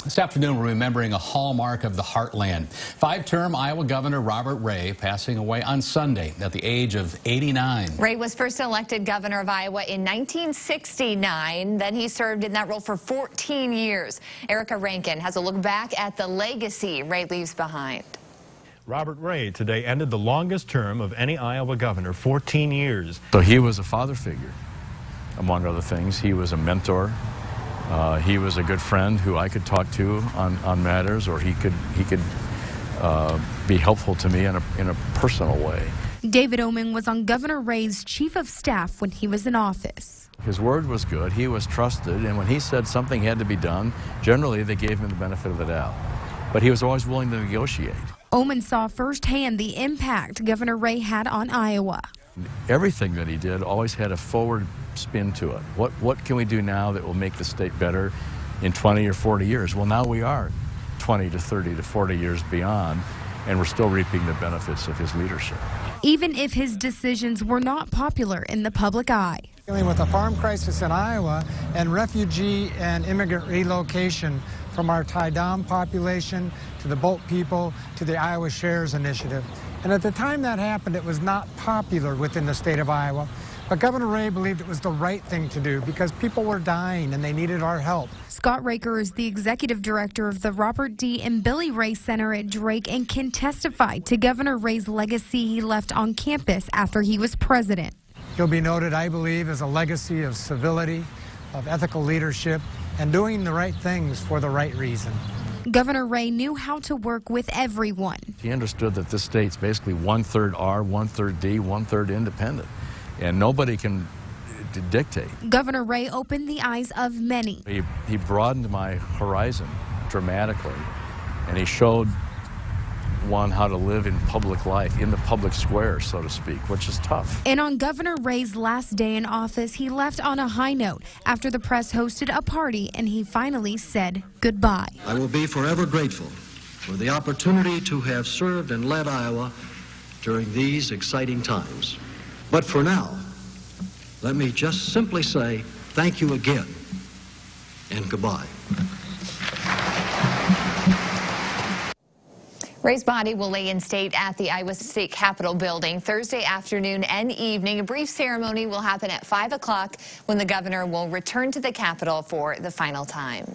This afternoon, we're remembering a hallmark of the heartland. Five-term Iowa Governor Robert Ray passing away on Sunday at the age of 89. Ray was first elected governor of Iowa in 1969. Then he served in that role for 14 years. Erica Rankin has a look back at the legacy Ray leaves behind. Robert Ray today ended the longest term of any Iowa governor, 14 years. So he was a father figure, among other things. He was a mentor. He was a good friend who I could talk to on matters, or he could be helpful to me in a personal way. David Oman was on Governor Ray's chief of staff when he was in office. His word was good. He was trusted, and when he said something had to be done, generally they gave him the benefit of the doubt. But he was always willing to negotiate. Oman saw firsthand the impact Governor Ray had on Iowa. Everything that he did always had a forward spin to it. What can we do now that will make the state better in 20 or 40 years? Well, now we are 20 to 30 to 40 years beyond, and we're still reaping the benefits of his leadership. Even if his decisions were not popular in the public eye. Dealing with a farm crisis in Iowa and refugee and immigrant relocation from our tie-down population to the boat people to the Iowa Shares Initiative. And at the time that happened, it was not popular within the state of Iowa. But Governor Ray believed it was the right thing to do because people were dying and they needed our help. Scott Raker is the executive director of the Robert D. and Billy Ray Center at Drake and can testify to Governor Ray's legacy he left on campus after he was president. He'll be noted, I believe, as a legacy of civility, of ethical leadership, and doing the right things for the right reason. Governor Ray knew how to work with everyone. He understood that this state's basically 1/3 R, 1/3 D, 1/3 independent, and nobody can dictate. Governor Ray opened the eyes of many. He broadened my horizon dramatically, and he showed one how to live in public life, in the public square, so to speak, which is tough. And on Governor Ray's last day in office, he left on a high note after the press hosted a party and he finally said goodbye. I will be forever grateful for the opportunity to have served and led Iowa during these exciting times. But for now, let me just simply say thank you again and goodbye. Ray's body will lay in state at the Iowa State Capitol building Thursday afternoon and evening. A brief ceremony will happen at 5 o'clock when the governor will return to the Capitol for the final time.